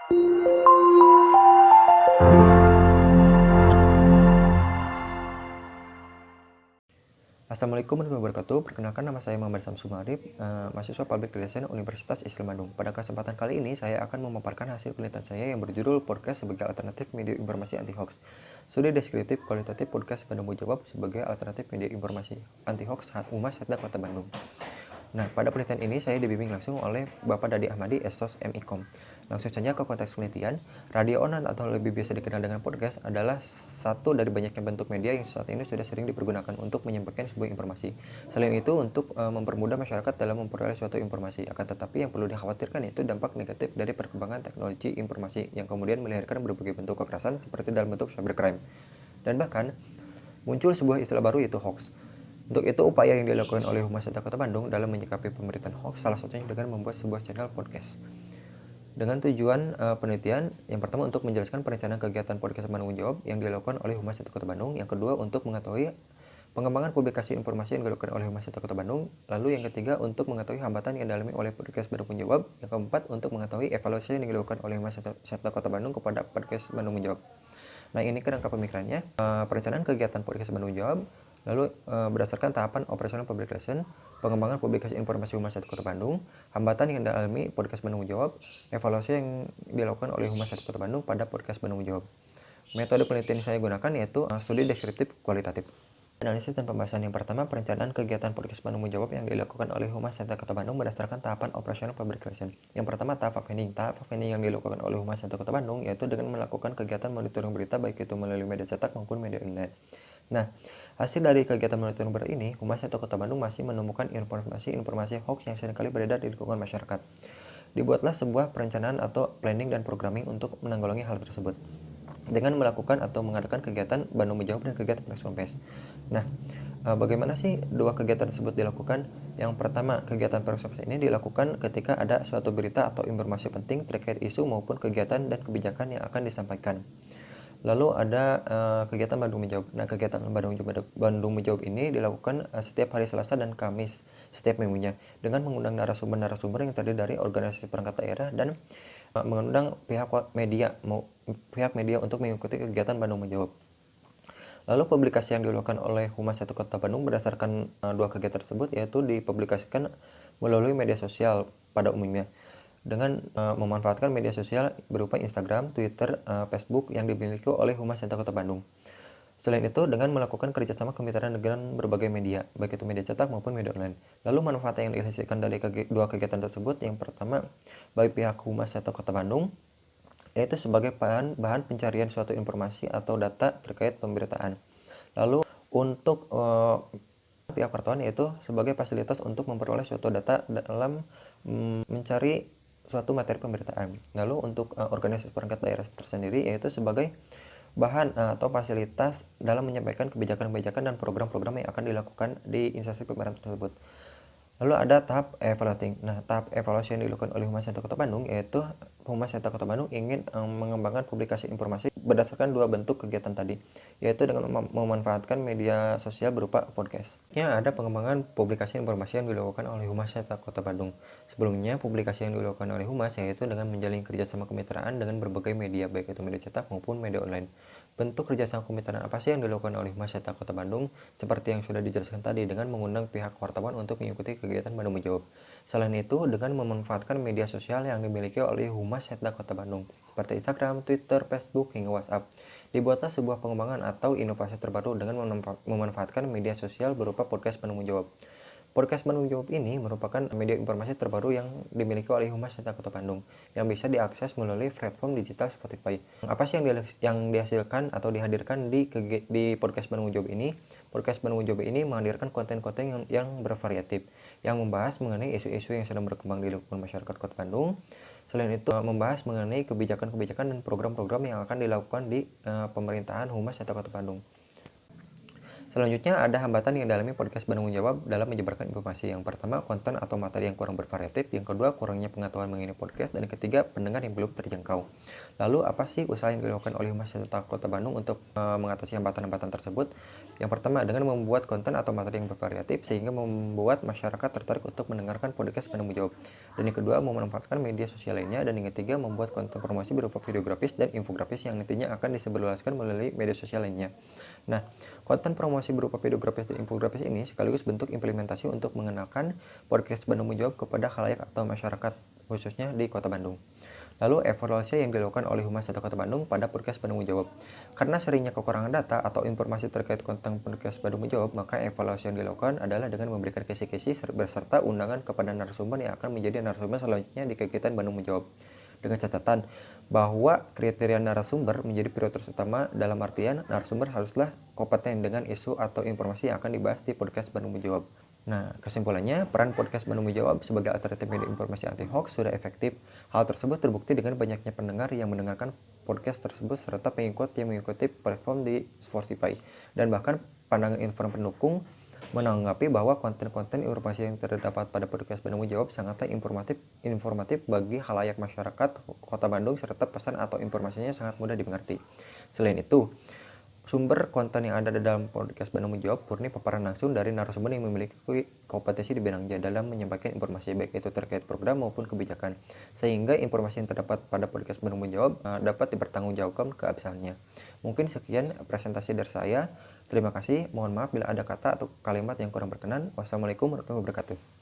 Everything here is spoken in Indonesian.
Assalamualaikum warahmatullahi wabarakatuh. Perkenalkan, nama saya Muhammad Samsul Marif, mahasiswa Public Relation Universitas Islam Bandung. Pada kesempatan kali ini, saya akan memaparkan hasil penelitian saya yang berjudul Podcast sebagai Alternatif Media Informasi Anti-Hoax. Studi deskriptif kualitatif podcast Bandung Menjawab sebagai alternatif media informasi anti-hoax Humas Setda Kota Bandung. Nah, pada penelitian ini saya dibimbing langsung oleh Bapak Dadi Ahmadi, Esos MIKOM. Langsung saja ke konteks penelitian. Radio online atau lebih biasa dikenal dengan podcast adalah satu dari banyaknya bentuk media yang saat ini sudah sering dipergunakan untuk menyampaikan sebuah informasi. Selain itu, untuk mempermudah masyarakat dalam memperoleh suatu informasi. Akan tetapi yang perlu dikhawatirkan yaitu dampak negatif dari perkembangan teknologi informasi yang kemudian melahirkan berbagai bentuk kekerasan seperti dalam bentuk cybercrime. Dan bahkan muncul sebuah istilah baru yaitu hoax. Untuk itu, upaya yang dilakukan oleh Humas Setda Kota Bandung dalam menyikapi pemberitaan hoax salah satunya dengan membuat sebuah channel podcast. Dengan tujuan penelitian, yang pertama untuk menjelaskan perencanaan kegiatan podcast Bandung Menjawab yang dilakukan oleh Humas Setda Kota Bandung. Yang kedua, untuk mengetahui pengembangan publikasi informasi yang dilakukan oleh Humas Setda Kota Bandung. Lalu yang ketiga, untuk mengetahui hambatan yang dialami oleh podcast Bandung Menjawab. Yang keempat, untuk mengetahui evaluasi yang dilakukan oleh Humas Setda Kota Bandung kepada podcast Bandung Menjawab. Nah, ini kerangka pemikirannya. Perencanaan kegiatan podcast Bandung Menjawab. Lalu berdasarkan tahapan operasional public relation, pengembangan publikasi informasi Humas Setda Kota Bandung, hambatan yang dialami podcast Bandung Menjawab, evaluasi yang dilakukan oleh Humas Setda Kota Bandung pada podcast Bandung Menjawab. Metode penelitian yang saya gunakan yaitu studi deskriptif kualitatif. Analisis dan pembahasan yang pertama, perencanaan kegiatan podcast Bandung Menjawab yang dilakukan oleh Humas Setda Kota Bandung berdasarkan tahapan operasional public relation. Yang pertama, tahap upending. Tahap upending yang dilakukan oleh Humas Setda Kota Bandung yaitu dengan melakukan kegiatan monitoring berita baik itu melalui media cetak maupun media online. Nah, hasil dari kegiatan monitoring berita ini, Humas Setda Kota Bandung masih menemukan informasi hoax yang seringkali beredar di lingkungan masyarakat. Dibuatlah sebuah perencanaan atau planning dan programming untuk menanggulangi hal tersebut dengan melakukan atau mengadakan kegiatan Bandung Menjawab dan kegiatan press conference. Nah, bagaimana sih dua kegiatan tersebut dilakukan? Yang pertama, kegiatan press conference ini dilakukan ketika ada suatu berita atau informasi penting terkait isu maupun kegiatan dan kebijakan yang akan disampaikan. Lalu ada kegiatan Bandung Menjawab. Nah, kegiatan Bandung Menjawab ini dilakukan setiap hari Selasa dan Kamis setiap minggunya dengan mengundang narasumber yang terdiri dari organisasi perangkat daerah dan mengundang pihak media untuk mengikuti kegiatan Bandung Menjawab. Lalu publikasi yang dilakukan oleh Humas Setda Kota Bandung berdasarkan dua kegiatan tersebut yaitu dipublikasikan melalui media sosial pada umumnya dengan memanfaatkan media sosial berupa Instagram, Twitter, Facebook yang dimiliki oleh Humas Setda Kota Bandung. Selain itu, dengan melakukan kerjasama kemitraan dengan berbagai media, baik itu media cetak maupun media online. Lalu manfaat yang dihasilkan dari dua kegiatan tersebut, yang pertama, bagi pihak Humas Setda Kota Bandung, yaitu sebagai bahan pencarian suatu informasi atau data terkait pemberitaan. Lalu untuk pihak wartawan yaitu sebagai fasilitas untuk memperoleh suatu data dalam mencari suatu materi pemberitaan. Lalu untuk organisasi perangkat daerah tersendiri yaitu sebagai bahan atau fasilitas dalam menyampaikan kebijakan-kebijakan dan program-program yang akan dilakukan di instansi pemerintahan tersebut. Lalu ada tahap evaluating. Nah, tahap evaluasi yang dilakukan oleh Humas Setda Kota Bandung yaitu Humas Setda Kota Bandung ingin mengembangkan publikasi informasi berdasarkan dua bentuk kegiatan tadi, yaitu dengan memanfaatkan media sosial berupa podcast. Ya, ada pengembangan publikasi informasi yang dilakukan oleh Humas Setda Kota Bandung. Sebelumnya, publikasi yang dilakukan oleh Humas yaitu dengan menjalin kerjasama kemitraan dengan berbagai media, baik itu media cetak maupun media online. Bentuk kerjasama kemitraan apa sih yang dilakukan oleh Humas Setda Kota Bandung? Seperti yang sudah dijelaskan tadi, dengan mengundang pihak wartawan untuk mengikuti kegiatan Bandung Menjawab. Selain itu, dengan memanfaatkan media sosial yang dimiliki oleh Humas Setda Kota Bandung, seperti Instagram, Twitter, Facebook, hingga WhatsApp. Dibuatlah sebuah pengembangan atau inovasi terbaru dengan memanfaatkan media sosial berupa podcast Bandung Menjawab. Podcast Bandung Menjawab ini merupakan media informasi terbaru yang dimiliki oleh Humas Setda Kota Bandung yang bisa diakses melalui platform digital Spotify. Apa sih yang dihasilkan atau dihadirkan di podcast Bandung Menjawab ini? Podcast Bandung Menjawab ini menghadirkan konten-konten yang bervariatif yang membahas mengenai isu-isu yang sedang berkembang di lingkungan masyarakat Kota Bandung. Selain itu, membahas mengenai kebijakan-kebijakan dan program-program yang akan dilakukan di pemerintahan Humas Setda Kota Bandung. Selanjutnya ada hambatan yang dialami podcast Bandung Menjawab dalam menyebarkan informasi. Yang pertama, konten atau materi yang kurang bervariatif. Yang kedua, kurangnya pengetahuan mengenai podcast. Dan yang ketiga, pendengar yang belum terjangkau. Lalu, apa sih usaha yang dilakukan oleh Humas Tentang Kota Bandung untuk mengatasi hambatan-hambatan tersebut? Yang pertama, dengan membuat konten atau materi yang bervariatif sehingga membuat masyarakat tertarik untuk mendengarkan podcast Bandung Menjawab. Dan yang kedua, memanfaatkan media sosial lainnya. Dan yang ketiga, membuat konten promosi berupa video grafis dan infografis yang nantinya akan disebarluaskan melalui media sosial lainnya. Nah, konten promosi berupa video grafis dan infografis ini sekaligus bentuk implementasi untuk mengenalkan podcast Bandung Menjawab kepada khalayak atau masyarakat, khususnya di Kota Bandung. Lalu, evaluasi yang dilakukan oleh Humas Data Kota Bandung pada podcast Bandung Menjawab. Karena seringnya kekurangan data atau informasi terkait konten podcast Bandung Menjawab, maka evaluasi yang dilakukan adalah dengan memberikan kisi-kisi beserta undangan kepada narasumber yang akan menjadi narasumber selanjutnya di kegiatan Bandung Menjawab. Dengan catatan bahwa kriteria narasumber menjadi prioritas utama, dalam artian narasumber haruslah kompeten dengan isu atau informasi yang akan dibahas di podcast Bandung Menjawab. Nah, kesimpulannya, peran podcast Bandung Menjawab sebagai alternatif media informasi anti-hoax sudah efektif. Hal tersebut terbukti dengan banyaknya pendengar yang mendengarkan podcast tersebut serta pengikut yang mengikuti platform di Spotify. Dan bahkan pandangan inform pendukung menanggapi bahwa konten-konten informasi yang terdapat pada podcast Bandung Menjawab sangatlah informatif bagi khalayak masyarakat Kota Bandung serta pesan atau informasinya sangat mudah dimengerti. Selain itu, sumber konten yang ada di dalam podcast Bandung Menjawab murni paparan langsung dari narasumber yang memiliki kompetensi di bidangnya dalam menyampaikan informasi baik itu terkait program maupun kebijakan, sehingga informasi yang terdapat pada podcast Bandung Menjawab dapat dipertanggungjawabkan keabsahannya. Mungkin sekian presentasi dari saya. Terima kasih. Mohon maaf bila ada kata atau kalimat yang kurang berkenan. Wassalamualaikum warahmatullahi wabarakatuh.